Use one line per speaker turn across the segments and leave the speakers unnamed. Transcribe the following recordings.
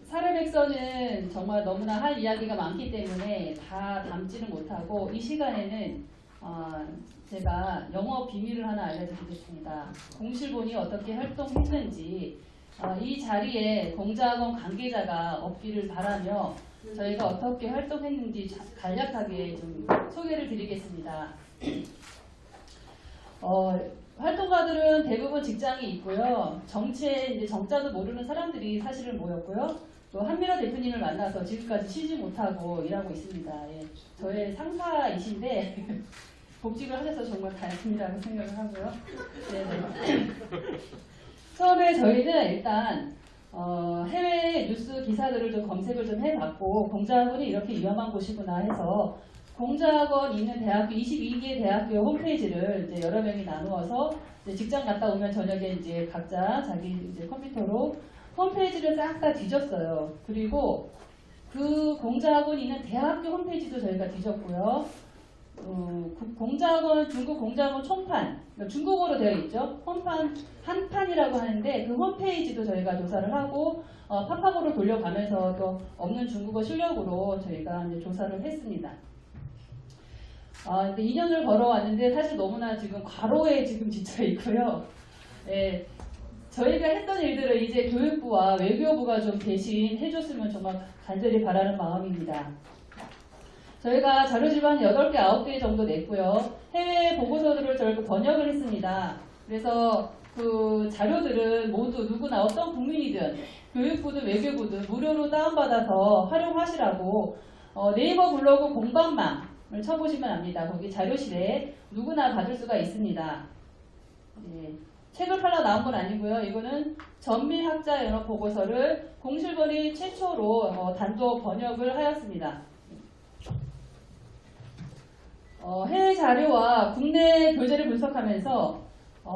사례백서는 정말 너무나 할 이야기가 많기 때문에 다 담지는 못하고 이 시간에는 제가 영업 비밀을 하나 알려드리겠습니다. 공실본이 어떻게 활동했는지 이 자리에 공자학원 관계자가 없기를 바라며 저희가 어떻게 활동했는지 간략하게 좀 소개를 드리겠습니다. 활동가들은 대부분 직장이 있고요. 정치에 이제 정자도 모르는 사람들이 사실은 모였고요. 또 한미러 대표님을 만나서 지금까지 쉬지 못하고 일하고 있습니다. 예, 저의 상사이신데 복직을 하셔서 정말 다행이라고 생각을 하고요. 네네. 처음에 저희는 일단 해외 뉴스 기사들을 좀 검색을 좀 해봤고 공자학원이 이렇게 위험한 곳이구나 해서 공자학원 있는 대학교 22개 대학교 홈페이지를 이제 여러 명이 나누어서 이제 직장 갔다 오면 저녁에 이제 각자 자기 이제 컴퓨터로 홈페이지를 싹 다 뒤졌어요. 그리고 그 공자학원이 있는 대학교 홈페이지도 저희가 뒤졌고요. 공자학원, 중국 공자학원 총판, 중국어로 되어 있죠. 한판이라고 하는데 그 홈페이지도 저희가 조사를 하고 팝팝으로 돌려가면서 또 없는 중국어 실력으로 저희가 이제 조사를 했습니다. 근데 2년을 걸어왔는데 사실 너무나 지금 과로에 지금 지쳐 있고요. 예, 저희가 했던 일들을 이제 교육부와 외교부가 좀 대신 해줬으면 정말 간절히 바라는 마음입니다. 저희가 자료집안 8개, 9개 정도 냈고요. 해외 보고서들을 저희가 번역을 했습니다. 그래서 그 자료들은 모두 누구나 어떤 국민이든 교육부든 외교부든 무료로 다운받아서 활용하시라고 네이버 블로그 공방망을 쳐보시면 압니다. 거기 자료실에 누구나 받을 수가 있습니다. 네. 책을 팔러 나온 건 아니고요. 이거는 전미학자 연어 보고서를 공실본이 최초로 단독 번역을 하였습니다. 해외 자료와 국내 교재를 분석하면서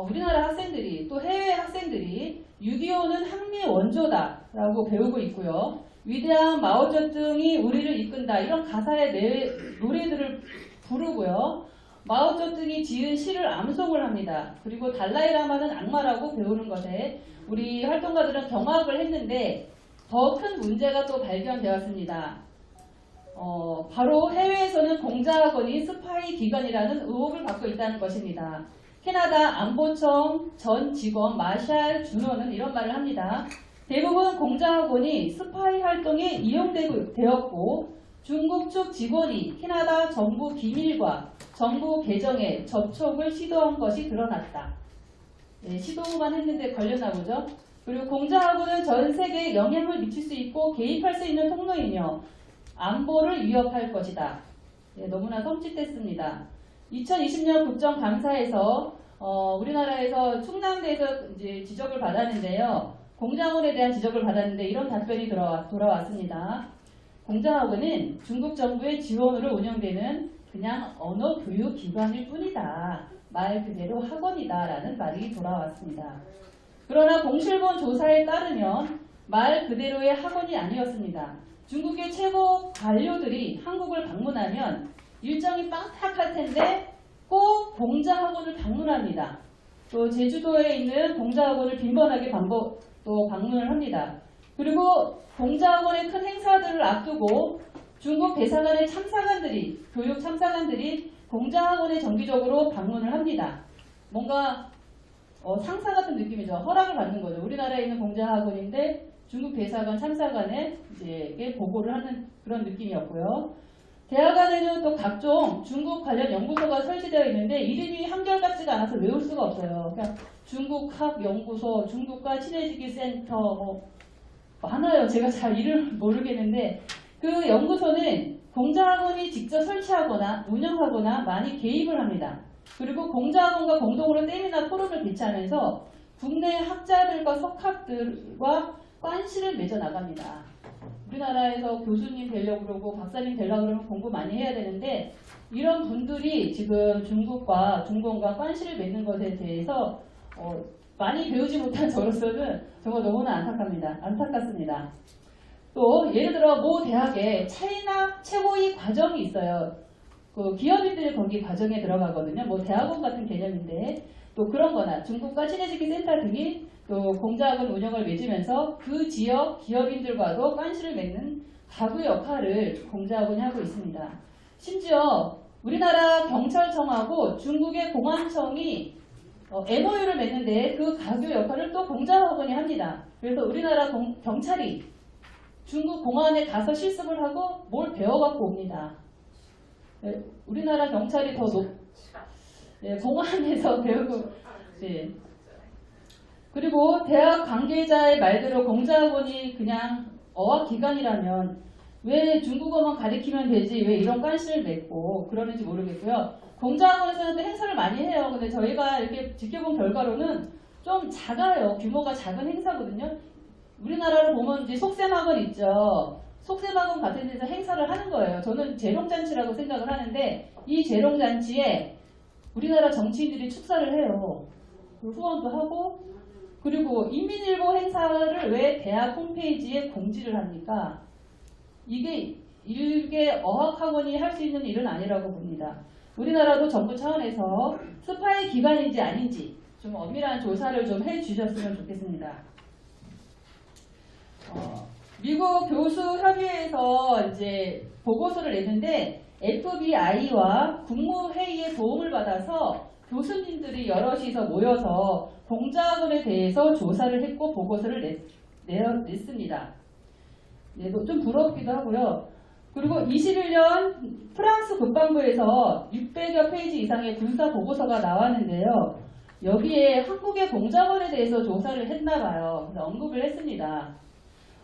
우리나라 학생들이 또 해외 학생들이 6.25는 항미의 원조다라고 배우고 있고요. 위대한 마오쩌둥이 우리를 이끈다 이런 가사의 노래들을 부르고요. 마오쩌둥이 지은 시를 암송을 합니다. 그리고 달라이라마는 악마라고 배우는 것에 우리 활동가들은 경악을 했는데 더 큰 문제가 또 발견되었습니다. 바로 해외에서는 공자학원이 스파이 기관이라는 의혹을 받고 있다는 것입니다. 캐나다 안보청 전 직원 마샬 준호는 이런 말을 합니다. 대부분 공자학원이 스파이 활동에 이용되었고 중국 측 직원이 캐나다 정부 기밀과 정부 계정에 접촉을 시도한 것이 드러났다. 네, 시도만 했는데 걸렸나 보죠. 그리고 공자학원은 전 세계에 영향을 미칠 수 있고 개입할 수 있는 통로이며 안보를 위협할 것이다. 네, 너무나 섬찟했습니다. 2020년 국정감사에서 우리나라에서 충남대에서 이제 지적을 받았는데요. 공자학원에 대한 지적을 받았는데 이런 답변이 돌아왔습니다. 공자학원은 중국 정부의 지원으로 운영되는 그냥 언어 교육 기관일 뿐이다. 말 그대로 학원이다 라는 말이 돌아왔습니다. 그러나 공실본 조사에 따르면 말 그대로의 학원이 아니었습니다. 중국의 최고 관료들이 한국을 방문하면 일정이 빵탁할 텐데 꼭 공자학원을 방문합니다. 또 제주도에 있는 공자학원을 빈번하게 방문을 합니다. 그리고 공자학원의 큰 행사들을 앞두고 중국 대사관의 참사관들이, 교육 참사관들이 공자학원에 정기적으로 방문을 합니다. 뭔가 상사 같은 느낌이죠. 허락을 받는 거죠. 우리나라에 있는 공자학원인데 중국 대사관 참사관에 보고를 하는 그런 느낌이었고요. 대학 안에는 또 각종 중국 관련 연구소가 설치되어 있는데 이름이 한결같지가 않아서 외울 수가 없어요. 그냥 중국학연구소, 중국과 친해지기 센터 많아요. 제가 잘 이름을 모르겠는데 그 연구소는 공자학원이 직접 설치하거나 운영하거나 많이 개입을 합니다. 그리고 공자학원과 공동으로 세미나 토론을 개최하면서 국내 학자들과 석학들과 관시를 맺어 나갑니다. 우리나라에서 교수님 되려고 그러고 박사님 되려고 그러면 공부 많이 해야 되는데 이런 분들이 지금 중국과 중공과 관시를 맺는 것에 대해서 많이 배우지 못한 저로서는 정말 너무나 안타깝습니다. 또 예를 들어 모 대학에 차이나 최고위 과정이 있어요. 그 기업인들이 거기 과정에 들어가거든요. 뭐 대학원 같은 개념인데 또 그런 거나 중국과 친해지기 센터 등이 또 공작원 운영을 맺으면서 그 지역 기업인들과도 관시를 맺는 가구 역할을 공작원이 하고 있습니다. 심지어 우리나라 경찰청하고 중국의 공안청이 MOU를 맺는데 그 가교 역할을 또 공작원이 합니다. 그래서 우리나라 경찰이 중국 공안에 가서 실습을 하고 뭘 배워갖고 옵니다. 우리나라 경찰이 더 공안에서 배우고 그리고 대학 관계자의 말대로 공작원이 그냥 어학기관이라면 왜 중국어만 가르치면 되지 왜 이런 관심을 맺고 그러는지 모르겠고요. 공작원에서는 행사를 많이 해요. 근데 저희가 이렇게 지켜본 결과로는 좀 작아요. 규모가 작은 행사거든요. 우리나라로 보면 이제 속셈학원 있죠. 속셈학원 같은 데서 행사를 하는 거예요. 저는 재롱잔치라고 생각을 하는데 이 재롱잔치에 우리나라 정치인들이 축사를 해요. 후원도 하고 그리고 인민일보 행사를 왜 대학 홈페이지에 공지를 합니까? 이게 어학학원이 할 수 있는 일은 아니라고 봅니다. 우리나라도 정부 차원에서 스파이 기관인지 아닌지 좀 엄밀한 조사를 좀 해주셨으면 좋겠습니다. 미국 교수협의회에서 이제 보고서를 냈는데 FBI와 국무회의의 도움을 받아서 교수님들이 여럿이서 모여서 공작원에 대해서 조사를 했고 보고서를 냈습니다. 네, 좀 부럽기도 하고요. 그리고 21년 프랑스 국방부에서 600여 페이지 이상의 군사 보고서가 나왔는데요. 여기에 한국의 공작원에 대해서 조사를 했나 봐요. 그래서 언급을 했습니다.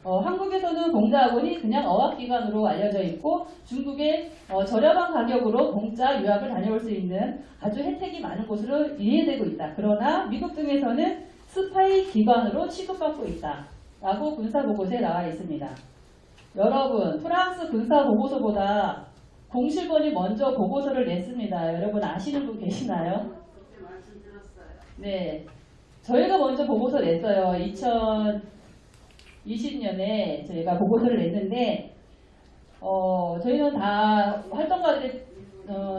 한국에서는 공작원이 그냥 어학기관으로 알려져 있고 중국의 저렴한 가격으로 공짜 유학을 다녀올 수 있는 아주 혜택이 많은 곳으로 이해되고 있다. 그러나 미국 등에서는 스파이 기관으로 취급받고 있다. 라고 군사보고서에 나와 있습니다. 여러분, 프랑스 군사보고서보다 공실본이 먼저 보고서를 냈습니다. 여러분 아시는 분 계시나요? 네, 저희가 먼저 보고서 냈어요. 2020년에 저희가 보고서를 냈는데 저희는 다 활동가들이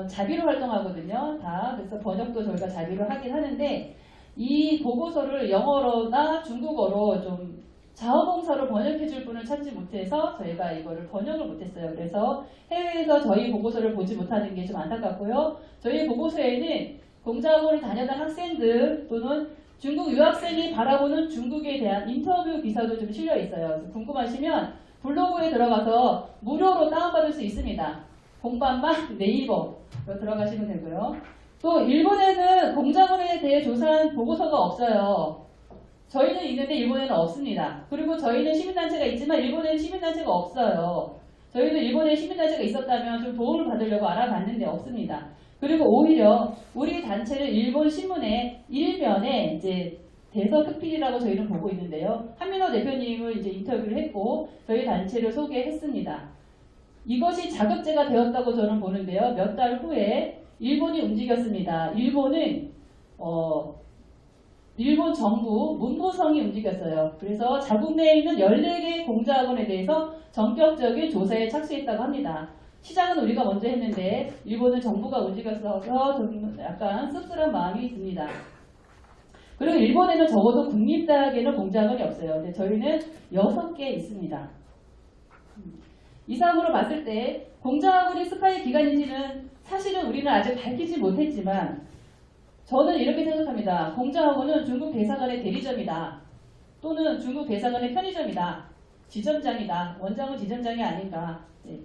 자비로 활동하거든요. 다 그래서 번역도 저희가 자비로 하긴 하는데 이 보고서를 영어로나 중국어로 좀 자원봉사로 번역해 줄 분을 찾지 못해서 저희가 이거를 번역을 못했어요. 그래서 해외에서 저희 보고서를 보지 못하는 게 좀 안타깝고요. 저희 보고서에는 공작원을 다녔던 학생들 또는 중국 유학생이 바라보는 중국에 대한 인터뷰 기사도 좀 실려 있어요. 궁금하시면 블로그에 들어가서 무료로 다운받을 수 있습니다. 공부한방 네이버로 들어가시면 되고요. 또 일본에는 공작원에 대해 조사한 보고서가 없어요. 저희는 있는데 일본에는 없습니다. 그리고 저희는 시민단체가 있지만 일본에는 시민단체가 없어요. 저희는 일본에 시민단체가 있었다면 좀 도움을 받으려고 알아봤는데 없습니다. 그리고 오히려 우리 단체를 일본 신문의 일면에 이제 대서특필이라고 저희는 보고 있는데요. 한민호 대표님을 이제 인터뷰를 했고 저희 단체를 소개했습니다. 이것이 자극제가 되었다고 저는 보는데요. 몇 달 후에 일본이 움직였습니다. 일본 정부 문무성이 움직였어요. 그래서 자국 내에 있는 14개의 공작원에 대해서 전격적인 조사에 착수했다고 합니다. 시작은 우리가 먼저 했는데 일본은 정부가 움직여서 좀 약간 씁쓸한 마음이 듭니다. 그리고 일본에는 적어도 국립대학에는 공작원이 없어요. 근데 저희는 6개 있습니다. 이상으로 봤을 때 공작원이 스파이 기관인지는 사실은 우리는 아직 밝히지 못했지만 저는 이렇게 생각합니다. 공작원은 중국 대사관의 대리점이다. 또는 중국 대사관의 편의점이다. 지점장이다. 원장은 지점장이 아닌가. 네.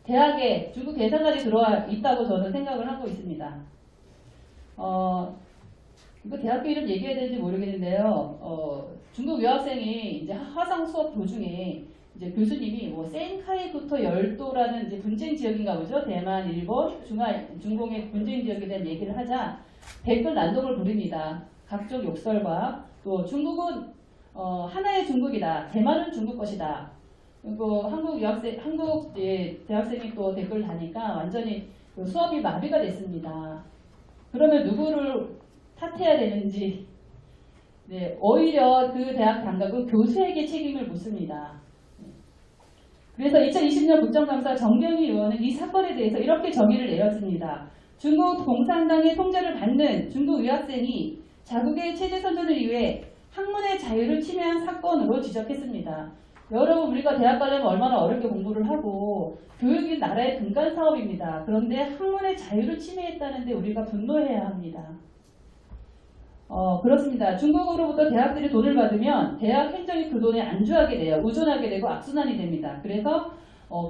대학에 중국 대사관이 들어와 있다고 저는 생각을 하고 있습니다. 이거 대학교 이름 얘기해야 되는지 모르겠는데요. 중국 유학생이 이제 화상 수업 도중에 이제 교수님이 뭐 센카이부터 열도라는 이제 분쟁 지역인가 보죠. 대만, 일본, 중공의 분쟁 지역에 대한 얘기를 하자 댓글 난동을 부립니다. 각종 욕설과 또 중국은 하나의 중국이다. 대만은 중국 것이다. 그리고 한국 대학생이 또 댓글 다니까 완전히 수업이 마비가 됐습니다. 그러면 누구를 탓해야 되는지 네, 오히려 그 대학 당국은 교수에게 책임을 묻습니다. 그래서 2020년 국정감사 정경희 의원은 이 사건에 대해서 이렇게 정의를 내렸습니다. 중국 공산당의 통제를 받는 중국 유학생이 자국의 체제 선전을 위해 학문의 자유를 침해한 사건으로 지적했습니다. 여러분, 우리가 대학 가려면 얼마나 어렵게 공부를 하고 교육이 나라의 근간 사업입니다. 그런데 학문의 자유를 침해했다는데 우리가 분노해야 합니다. 그렇습니다. 중국으로부터 대학들이 돈을 받으면 대학 행정이 그 돈에 안주하게 돼요. 의존하게 되고 악순환이 됩니다. 그래서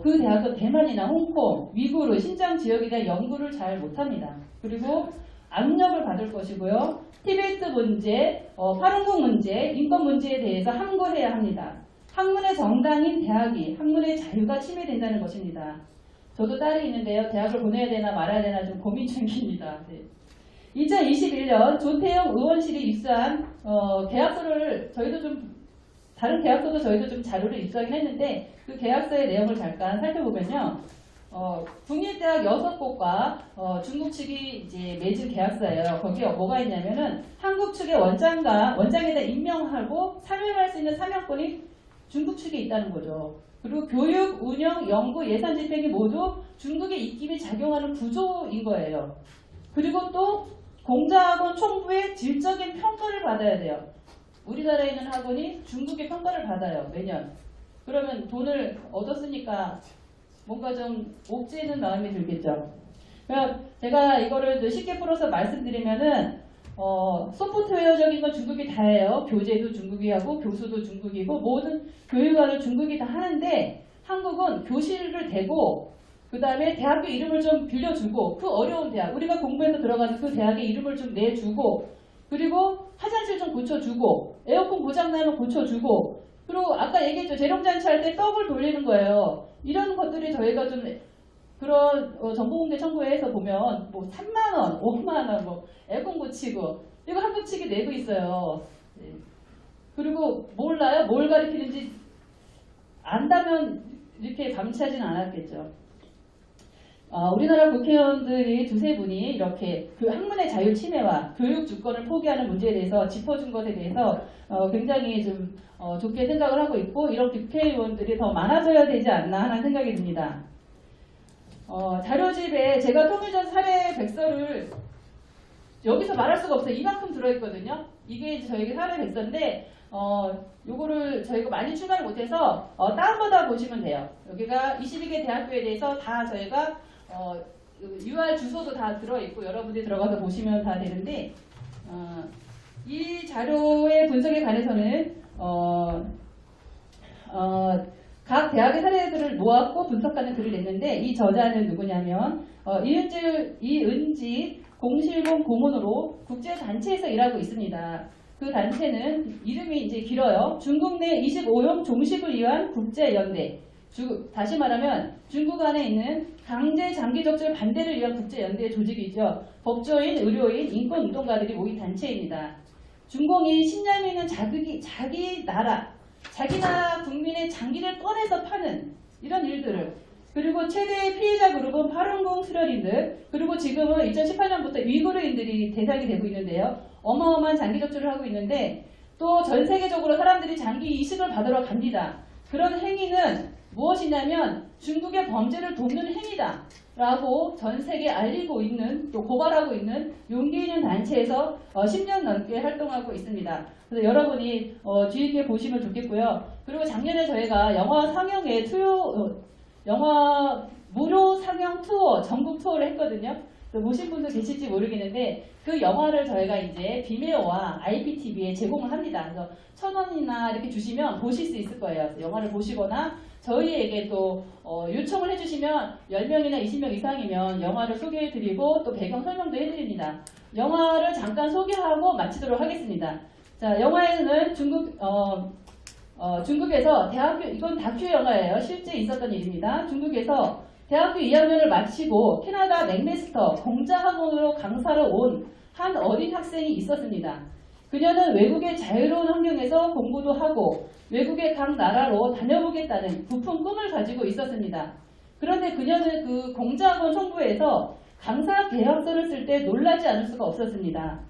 그 대학은 대만이나 홍콩, 위구르, 신장 지역에 대한 연구를 잘 못합니다. 그리고 압력을 받을 것이고요. 티베트 문제, 파룬궁 문제, 인권 문제에 대해서 함구해야 합니다. 학문의 정당인 대학이 학문의 자유가 침해된다는 것입니다. 저도 딸이 있는데요. 대학을 보내야 되나 말아야 되나 좀 고민 중입니다. 네. 2021년 조태영 의원실이 입수한 계약서를 저희도 좀 다른 계약서도 저희도 좀 자료를 입수하긴 했는데 그 계약서의 내용을 잠깐 살펴보면요. 국립대학 6곳과 중국 측이 이제 맺은 계약서예요. 거기에 뭐가 있냐면은 한국 측의 원장에다 임명하고 사명할 수 있는 사명권이 중국 측에 있다는 거죠. 그리고 교육, 운영, 연구, 예산 집행이 모두 중국의 입김이 작용하는 구조인 거예요. 그리고 또 공자학원 총부의 질적인 평가를 받아야 돼요. 우리나라에 있는 학원이 중국의 평가를 받아요. 매년. 그러면 돈을 얻었으니까 뭔가 좀 옥죄는 마음이 들겠죠. 그러니까 제가 이거를 쉽게 풀어서 말씀드리면은 소프트웨어적인 건 중국이 다 해요. 교재도 중국이 하고 교수도 중국이고 모든 교육안을 중국이 다 하는데 한국은 교실을 대고 그 다음에 대학교 이름을 좀 빌려주고 그 어려운 대학 우리가 공부해서 들어가는 그 대학의 이름을 좀 내주고 그리고 화장실 좀 고쳐주고 에어컨 고장나면 고쳐주고 그리고 아까 얘기했죠. 재롱잔치 할 때 떡을 돌리는 거예요. 이런 것들이 저희가 좀 그런 정보공개 청구회에서 보면 뭐 3만원, 5만원 뭐 에어컨 고치고 이거 한국 측이 내고 있어요. 네. 그리고 몰라요? 뭘 가리키는지 안다면 이렇게 감시하지는 않았겠죠. 우리나라 국회의원들이 두세 분이 이렇게 그 학문의 자유 침해와 교육 주권을 포기하는 문제에 대해서 짚어준 것에 대해서 굉장히 좀 좋게 생각을 하고 있고 이런 국회의원들이 더 많아져야 되지 않나 하는 생각이 듭니다. 자료집에 제가 통일전 사례 백서를 여기서 말할 수가 없어요. 이만큼 들어있거든요. 이게 저에게 사례 백서인데 요거를 저희가 많이 출간을 못해서 다운받아 보시면 돼요. 여기가 22개 대학교에 대해서 다 저희가 UR 주소도 다 들어있고 여러분들이 들어가서 보시면 다 되는데 이 자료의 분석에 관해서는 각 대학의 사례들을 모았고 분석하는 글을 냈는데 이 저자는 누구냐면 이은지 공실공 고문으로 국제단체에서 일하고 있습니다. 그 단체는 이름이 이제 길어요. 중국 내 25용 종식을 위한 국제연대. 다시 말하면 중국 안에 있는 강제 장기 적절 반대를 위한 국제연대 조직이죠. 법조인, 의료인, 인권운동가들이 모인 단체입니다. 중공이 신념있는 자기 나라 국민의 장기를 꺼내서 파는 이런 일들을 그리고 최대의 피해자 그룹은 파룬궁 수련인들 그리고 지금은 2018년부터 위구르인들이 대상이 되고 있는데요. 어마어마한 장기 적출을 하고 있는데 또 전 세계적으로 사람들이 장기 이식을 받으러 갑니다. 그런 행위는 무엇이냐면 중국의 범죄를 돕는 행위다 라고 전 세계에 알리고 있는 또 고발하고 있는 용기 있는 단체에서 10년 넘게 활동하고 있습니다. 그래서 여러분이 주의 있게 보시면 좋겠고요. 그리고 작년에 저희가 영화 상영회 영화 무료 상영 투어 전국 투어를 했거든요. 보신 분도 계실지 모르겠는데 그 영화를 저희가 이제 비메오와 IPTV에 제공을 합니다. 그래서 1,000원이나 이렇게 주시면 보실 수 있을 거예요. 그래서 영화를 보시거나 저희에게 또 요청을 해주시면 10명이나 20명 이상이면 영화를 소개해드리고 또 배경 설명도 해드립니다. 영화를 잠깐 소개하고 마치도록 하겠습니다. 자, 영화에는 중국에서 대학교, 이건 다큐 영화예요. 실제 있었던 일입니다. 중국에서 대학교 2학년을 마치고 캐나다 맥메스터 공자학원으로 강사로 온 한 어린 학생이 있었습니다. 그녀는 외국의 자유로운 환경에서 공부도 하고 외국의 각 나라로 다녀보겠다는 부푼 꿈을 가지고 있었습니다. 그런데 그녀는 그 공자학원 총부에서 강사 계약서를 쓸 때 놀라지 않을 수가 없었습니다.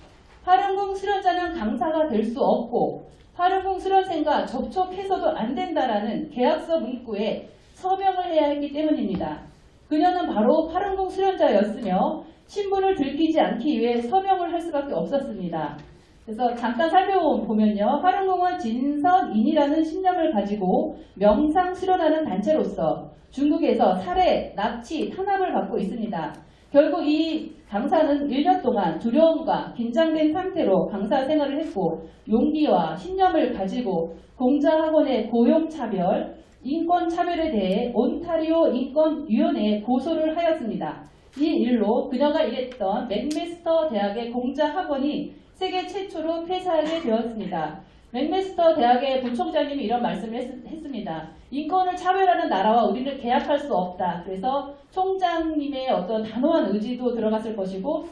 파룬궁 수련자는 강사가 될 수 없고 파룬궁 수련생과 접촉해서도 안 된다라는 계약서 문구에 서명을 해야 했기 때문입니다. 그녀는 바로 파룬궁 수련자였으며 신분을 들키지 않기 위해 서명을 할 수밖에 없었습니다. 그래서 잠깐 살펴보면요. 화룡공원 진선인이라는 신념을 가지고 명상 수련하는 단체로서 중국에서 살해, 납치, 탄압을 받고 있습니다. 결국 이 강사는 1년 동안 두려움과 긴장된 상태로 강사 생활을 했고 용기와 신념을 가지고 공자학원의 고용차별, 인권차별에 대해 온타리오 인권위원회에 고소를 하였습니다. 이 일로 그녀가 일했던 맥메스터 대학의 공자학원이 세계 최초로 폐사하게 되었습니다. 맥메스터 대학의 부총장님이 이런 말씀을 했습니다. 인권을 차별하는 나라와 우리는 계약할 수 없다. 그래서 총장님의 어떤 단호한 의지도 들어갔을 것이고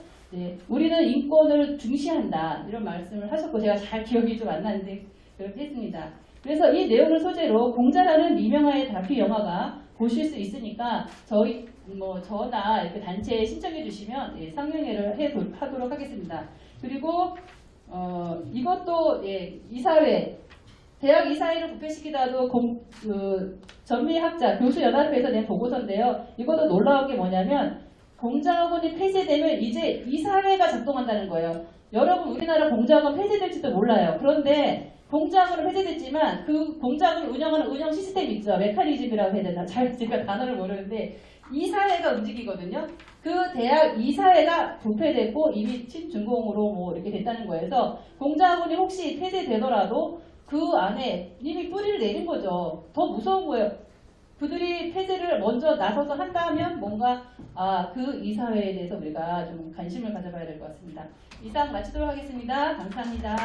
우리는 인권을 중시한다. 이런 말씀을 하셨고 제가 잘 기억이 좀 안 나는데 그렇게 했습니다. 그래서 이 내용을 소재로 공자라는 미명화의 다큐 영화가 보실 수 있으니까 저나 이렇게 단체에 신청해 주시면 상영회를 하도록 하겠습니다. 그리고 이것도 이사회 대학 이사회를 부패시키다도 전미학자 교수연합회에서 낸 보고서인데요. 이것도 놀라운 게 뭐냐면 공자학원이 폐쇄되면 이제 이사회가 작동한다는 거예요. 여러분 우리나라 공자학원 폐쇄될지도 몰라요. 그런데 공자학원은 폐쇄됐지만 그 공자학원을 운영하는 운영 시스템 있죠. 메커니즘이라고 해야 되나? 잘 제가 단어를 모르는데 이사회가 움직이거든요. 그 대학 이사회가 부패됐고 이미 친중공으로 이렇게 됐다는 거예요. 그래서 공자학원이 혹시 폐쇄되더라도 그 안에 이미 뿌리를 내린 거죠. 더 무서운 거예요. 그들이 폐쇄를 먼저 나서서 한다면 뭔가 그 이사회에 대해서 우리가 좀 관심을 가져봐야 될 것 같습니다. 이상 마치도록 하겠습니다. 감사합니다.